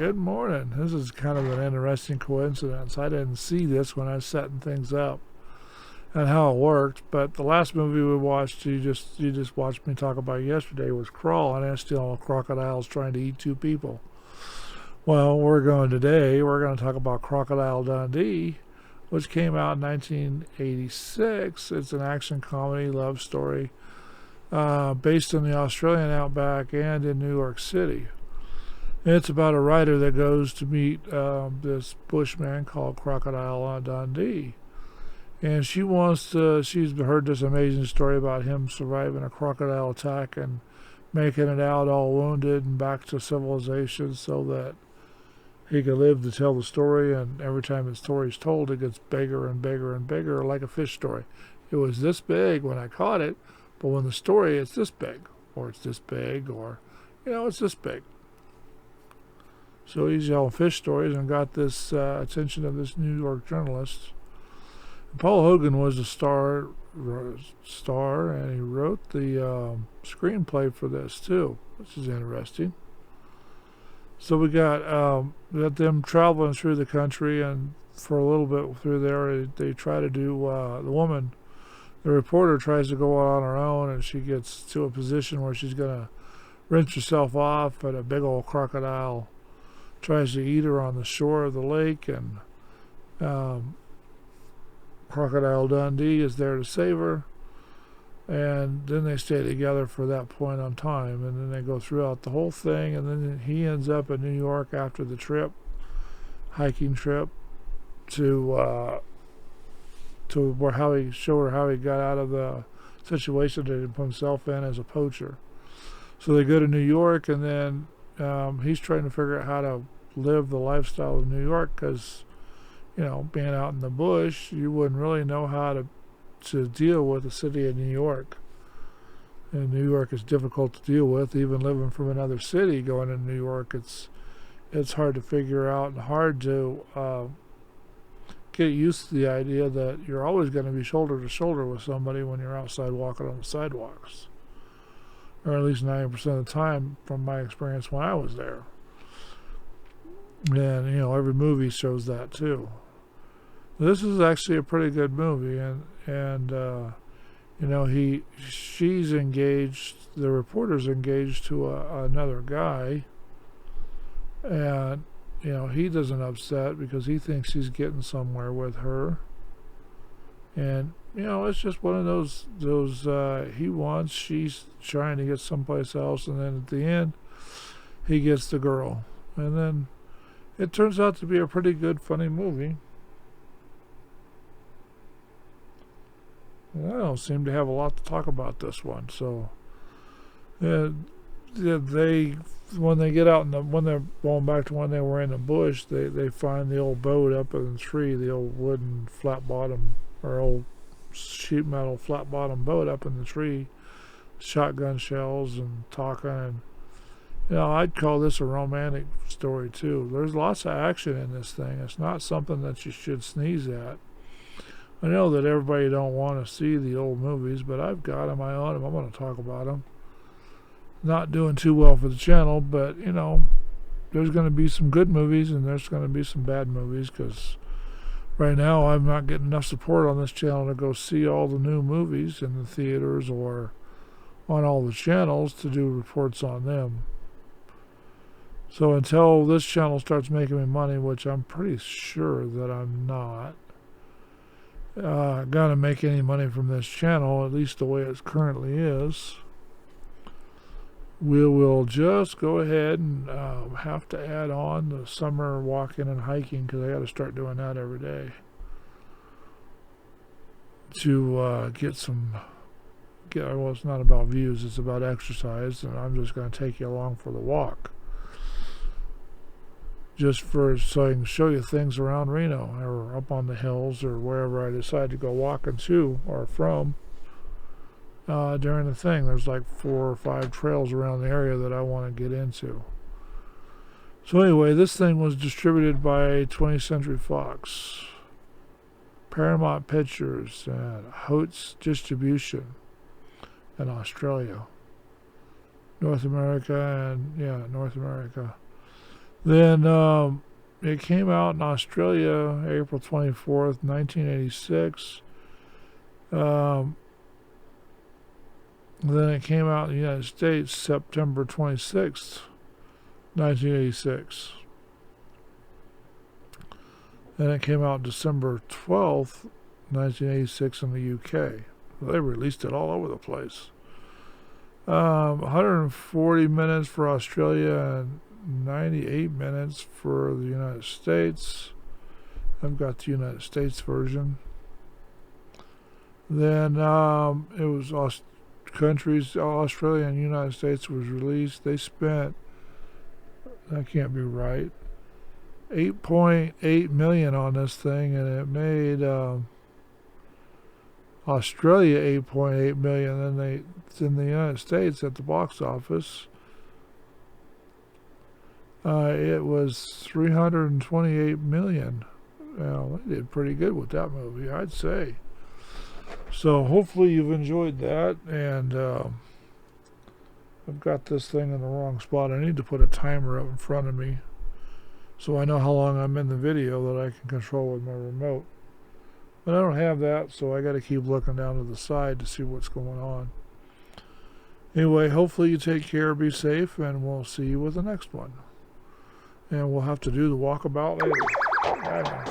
Good morning. This is kind of an interesting coincidence. I didn't see this when I was setting things up and how it worked, but the last movie we watched, you just watched me talk about yesterday, was Crawl, and it's still crocodiles trying to eat two people. Well, we're going to talk about Crocodile Dundee, which came out in 1986. It's an action comedy love story based in the Australian outback and in New York City. It's about a writer that goes to meet this bushman called Crocodile Dundee. And she's heard this amazing story about him surviving a crocodile attack and making it out all wounded and back to civilization so that he could live to tell the story. And every time the story's told, it gets bigger and bigger and bigger, like a fish story. It was this big when I caught it, but when the story, it's this big, or it's this big, or, it's this big. So he's telling fish stories and got this attention of this New York journalist. And Paul Hogan was a star, and he wrote the screenplay for this too, which is interesting. So we got them traveling through the country, and for a little bit through there, they try to do the reporter tries to go out on her own, and she gets to a position where she's gonna rinse herself off, but a big old crocodile tries to eat her on the shore of the lake, and Crocodile Dundee is there to save her. And then they stay together for that point on time, and then they go throughout the whole thing, and then he ends up in New York after the hiking trip, to where how he showed her how he got out of the situation that he put himself in as a poacher. So they go to New York, and then he's trying to figure out how to live the lifestyle of New York, because being out in the bush, you wouldn't really know how to deal with the city of New York. And New York is difficult to deal with. Even living from another city, going to New York, it's hard to figure out and hard to get used to the idea that you're always going to be shoulder to shoulder with somebody when you're outside walking on the sidewalks, or at least 90% of the time from my experience when I was there. And every movie shows that too. This is actually a pretty good movie, and she's engaged. The reporter's engaged to another guy, and he doesn't upset because he thinks he's getting somewhere with her. And it's just one of those he wants, she's trying to get someplace else, and then at the end he gets the girl, and then it turns out to be a pretty good, funny movie. I don't seem to have a lot to talk about this one. So they when they get out when they're going back to when they were in the bush, they find the old boat up in the tree, the old wooden flat bottom or old sheet metal flat bottom boat up in the tree, shotgun shells and talking, and I'd call this a romantic story too. There's lots of action in this thing. It's not something that you should sneeze at. I know that everybody don't want to see the old movies, but I've got them. I own them. I'm going to talk about them. Not doing too well for the channel, but there's going to be some good movies and there's going to be some bad movies, because right now I'm not getting enough support on this channel to go see all the new movies in the theaters or on all the channels to do reports on them. So until this channel starts making me money, which I'm pretty sure that I'm not gonna make any money from this channel, at least the way it currently is, we will just go ahead and have to add on the summer walking and hiking, because I got to start doing that every day to well, it's not about views, it's about exercise, and I'm just going to take you along for the walk, just so I can show you things around Reno or up on the hills or wherever I decide to go walking to or from during the thing. There's like 4 or 5 trails around the area that I want to get into. So anyway, this thing was distributed by 20th Century Fox, Paramount Pictures, and Holtz Distribution in Australia. North America. Then it came out in Australia April 24th, 1986. Then it came out in the United States September 26th, 1986. Then it came out December 12th, 1986 in the UK. They released it all over the place. 140 minutes for Australia and 98 minutes for the United States. I've got the United States version. Then it was countries, Australia and United States was released. They spent, that can't be right, 8.8 million on this thing, and it made Australia 8.8 million. Then it's in the United States at the box office. It was 328 million. Well, they did pretty good with that movie, I'd say. So hopefully you've enjoyed that, and I've got this thing in the wrong spot. I need to put a timer up in front of me so I know how long I'm in the video that I can control with my remote. But I don't have that, so I got to keep looking down to the side to see what's going on. Anyway, hopefully you take care, be safe, and we'll see you with the next one. And we'll have to do the walkabout later. Bye now.